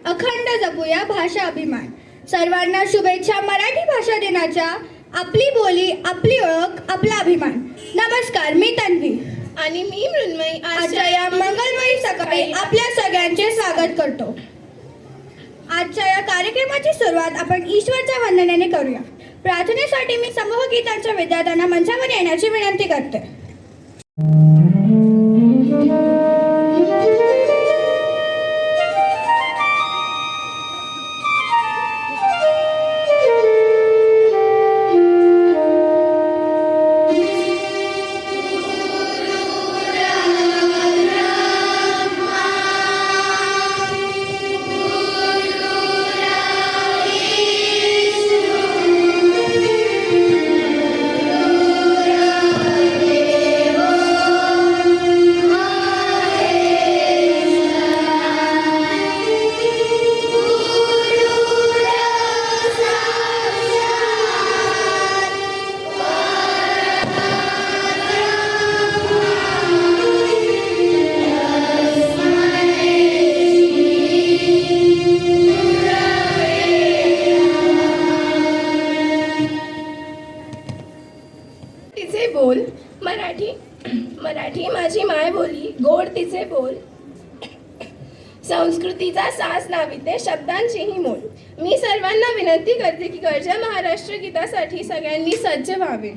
अखंड जपूया भाषा अभिमान. सर्वांना शुभेच्छा मराठी भाषा दिनाच्या. आपली बोली, आपली ओळख, आपला अभिमान. नमस्कार, मी तन्वी आणि मी मृण्मयी. आजच्या या मंगलमयी सकाळी आपल्या सगळ्यांचे स्वागत करतो. आजच्या या कार्यक्रमाची सुरुवात आपण ईश्वरच्या वंदनेने करूया. प्रार्थनेसाठी मी समूह गीतांच्या विद्यार्थ्यांना मंचावर येण्याची विनंती करते. तिचे बोल मराठी, मराठी माझी माय बोली, गोड तिचे बोल. संस्कृतीचा सास नाविते, शब्दांचीही मोल. मी सर्वांना विनंती करते की गर्जा महाराष्ट्र गीतासाठी सगळ्यांनी सज्ज व्हावे.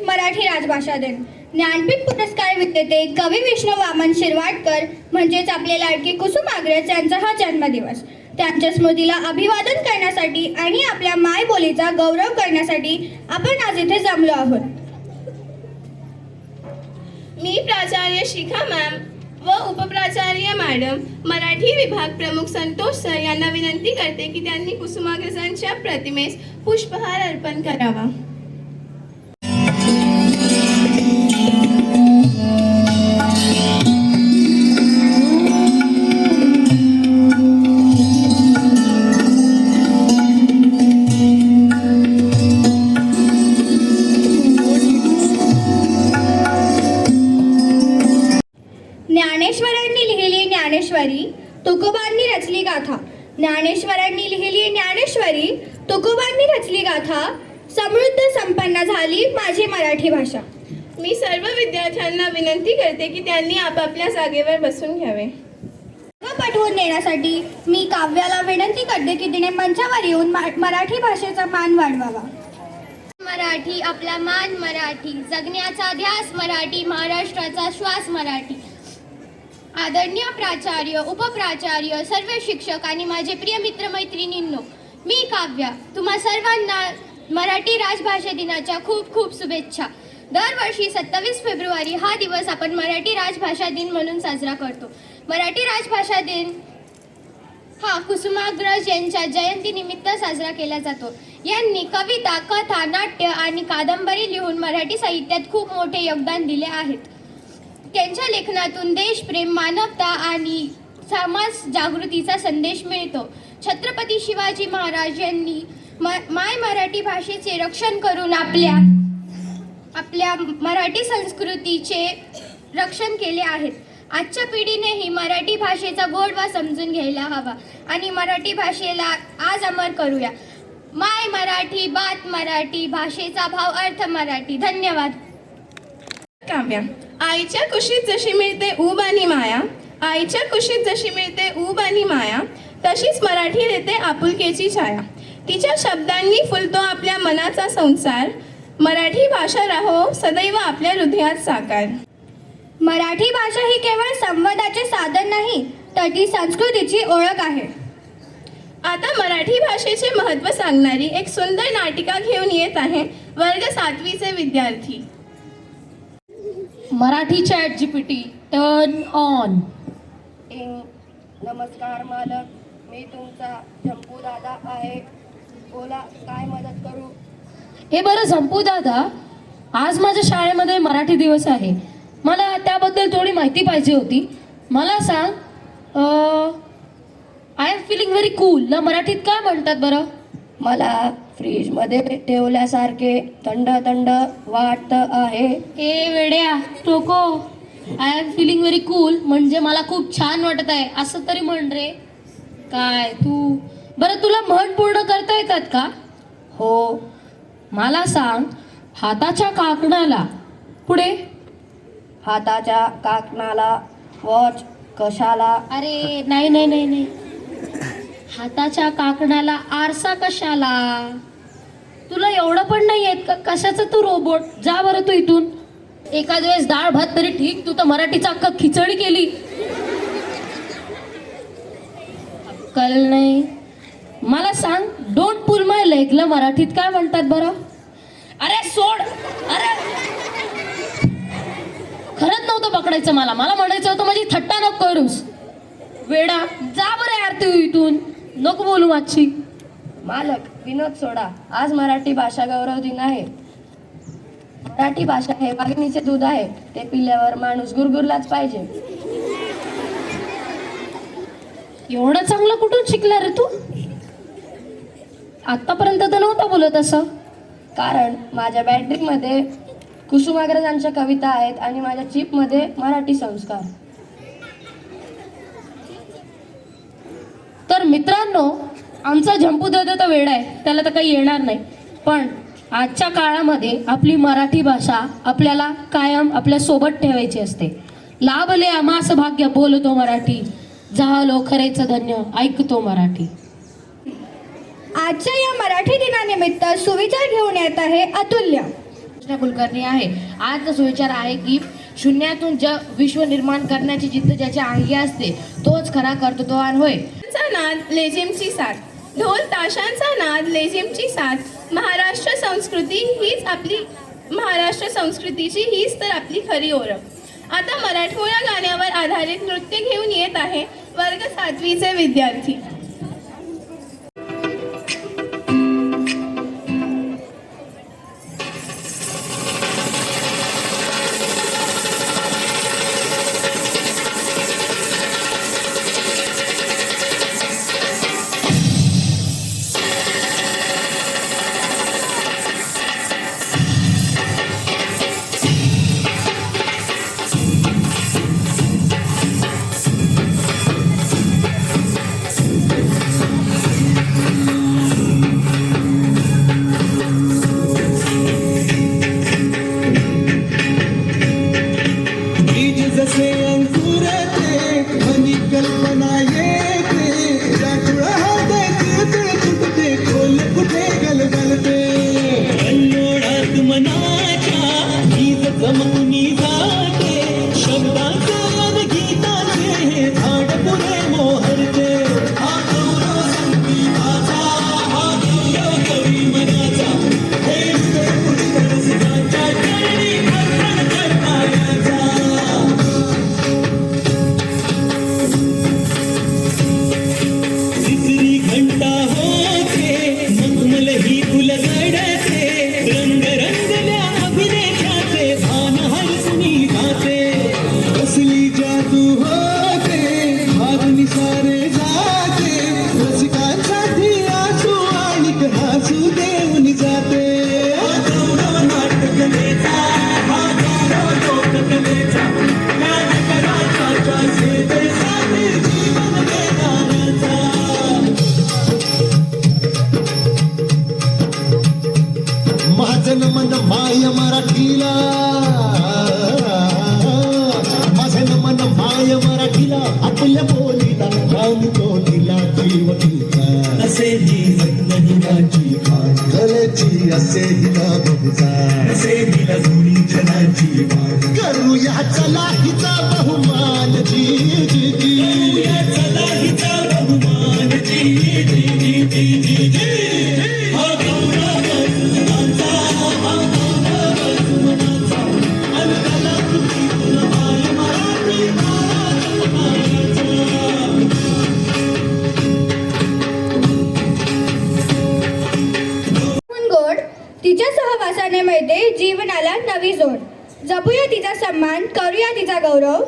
मराठी राजभाषा दिन. ज्ञानपीठ पुरस्कार विजेते कवी विष्णू वामन शिरवाडकर म्हणजेच आपले लाडके कुसुम आग्रज यांचा हा जन्मदिवस. त्यांच्या स्मृतीला अभिवादन करण्यासाठी आणि आपल्या मायबोलीचा गौरव करण्यासाठी आपण आज इथे जमलो आहोत. मी प्राचार्य शिखा मॅम व उपप्राचार्य मॅडम मराठी विभाग प्रमुख संतोष सर यांना विनंती करते की त्यांनी कुसुमाग्रजांच्या प्रतिमेस पुष्पहार अर्पण करावा. ज्ञानेश्वरांनी लिहिली ज्ञानेश्वरी, तुकोबांनी रचली गाथा. ज्ञानेश्वरांनी लिहिली ज्ञानेश्वरी, तुकोबांनी रचली गाथा. समृद्ध संपन्न झाली माझी मराठी भाषा. मी सर्व विद्यार्थ्यांना विनंती करते की त्यांनी आपापल्या जागेवर बसून घ्यावे. आठवून देण्यासाठी मी काव्याला विनंती करते की तिने मंचावर येऊन मराठी भाषेचा मान वाढवावा. मराठी आपला मान मराठी, जगण्याचा ध्यास मराठी, महाराष्ट्राचा श्वास मराठी. आदरणीय प्राचार्य, उपप्राचार्य, सर्व शिक्षक आणि माझे प्रिय मित्रमैत्रिणींनो, मी काव्या तुम्हा सर्वांना मराठी राजभाषा दिनाच्या खूप खूप शुभेच्छा. दरवर्षी 27 फेब्रुवारी हा दिवस आपण मराठी राजभाषा दिन म्हणून साजरा करतो. मराठी राजभाषा दिन हा कुसुमाग्रज यांच्या जयंतीनिमित्त साजरा केला जातो. यांनी कविता, कथा, नाट्य आणि कादंबरी लिहून मराठी साहित्यात खूप मोठे योगदान दिले आहेत. त्यांच्या लेखनातून देशप्रेम, मानवता आणि समाज जागृतीचा संदेश मिळतो. छत्रपती शिवाजी महाराज यांनी माय मराठी भाषेचे रक्षण करून आपल्या मराठी संस्कृतीचे रक्षण केले आहेत. आजच्या पिढीनेही मराठी भाषेचा गोडवा समजून घ्यायला हवा आणि मराठी भाषेला आज अमर करूया. माय मराठी, बात मराठी, भाषेचा भाव अर्थ मराठी. धन्यवाद. काव्या. आईच्या कुशीत जशी मिळते ऊब आणि माया, आईच्या कुशीत जशी मिळते ऊब आणि माया, तशीच मराठी देते आपुलकेची छाया. तिच्या शब्दांनी फुलतो आपल्या मनाचा संसार, मराठी भाषा राहो सदैव आपल्या हृदयात साकार. मराठी भाषा ही केवळ संवादाचे साधन नाही, तर ती संस्कृतीची ओळख आहे. आता मराठी भाषेचे महत्त्व सांगणारी एक सुंदर नाटिका घेऊन येत आहे वर्ग 7वीचे विद्यार्थी. Marathi chat GPT turn on. नमस्कार मालक, मी तुमचा झंपू दादा आहे. बोला, काय मदत करू? हे बरं झंपू दादा, आज माझ्या शाळेमध्ये मराठी दिवस आहे. मला त्याबद्दल थोडी माहिती पाहिजे होती. मला सांग, I am feeling very cool ला मराठीत काय म्हणतात बरं? मला फ्रीजमध्ये ठेवल्यासारखे थंड थंड वाटत आहे. ए वेड्या टोको, I am feeling very cool म्हणजे मला खूप छान वाटत आहे असं तरी म्हण रे. काय तू, बरं तुला म्हण पूर्ण करता येतात का? हो. मला सांग, हाताच्या काकणाला पुढे. हाताच्या काकणाला वॉच कशाला? अरे नाही नाही नाही नाही, हाताच्या काकणाला आरसा कशाला? तुला एवढं पण नाही येत का? कशाचं तू रोबोट? जा बरं तू इथून. एखाद वेळेस डाळ भात तरी ठीक, तू तर मराठीचा अख्खा खिचडी केली. कल नाही. मला सांग, डोंट पुल माय लेगला मराठीत काय म्हणतात बरं? अरे सोड. अरे खरंच नव्हतं पकडायचं मला म्हणायचं होतं माझी थट्टा नको करूस. वेडा, जा बरं यार तू इथून, नको बोलू माझी. मालक, विनोद सोडा. आज मराठी भाषा गौरव दिन आहे. मराठी भाषा हे वाघिणीचे दूध आहे, ते पिल्यावर माणूस गुरगुरलाच पाहिजे. एवढं चांगलं कुठून शिकला रे तू? आतापर्यंत तर नव्हता बोलत असं. कारण माझ्या बॅटरीमध्ये कुसुमाग्रजांच्या कविता आहेत आणि माझ्या चिपमध्ये मराठी संस्कार. तर मित्रांनो, आमचा झंपू दादा तर वेडा आहे, त्याला तर काही येणार नाही. पण आजच्या काळामध्ये आपली मराठी भाषा आपल्याला कायम आपल्या सोबत ठेवायची असते. लाभले आम्हास भाग्य बोलतो मराठी, झालो खरेच धन्य ऐकतो मराठी. आजच्या या मराठी दिनानिमित्त सुविचार घेऊन येत आहे अतुल्य. कुलकर्णी आहे. आजचा सुविचार आहे की शून्यातून जग विश्व निर्माण करण्याची जिद्द ज्याच्या अंगी असते तोच खरा कर्तृत्ववान होय. चा नाद लेझिमची साथ, ढोल ताशांचा नाद लेझिमची साथ. महाराष्ट्र संस्कृतीची हीच तर आपली खरी ओळख. आता मराठमोळ्या गाण्यावर आधारित नृत्य घेऊन येत आहे वर्ग 7वीचे विद्यार्थी. जनाची भांगलची असे हिला बहुजा असे हिला जुनी जनाची भांग करूया चला हिचा बहुमान जी जी जी करूया चला हिचा बहुमान जी जी जी जी जी जी हा गौरव सुमनाचा हा गौरव सुमनाचा अलगला तुझी तुला मराठी गोड तिच्या सहवासाने मिळते जीवनाला नवी जोड. जपूया तिचा सन्मान करूया तिचा गौरव.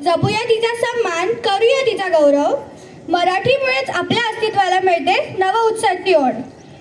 जपूया तिचा सन्मान करूया तिचा गौरव. मराठीमुळेच आपल्या अस्तित्वाला मिळते नव उत्सवची ओढ.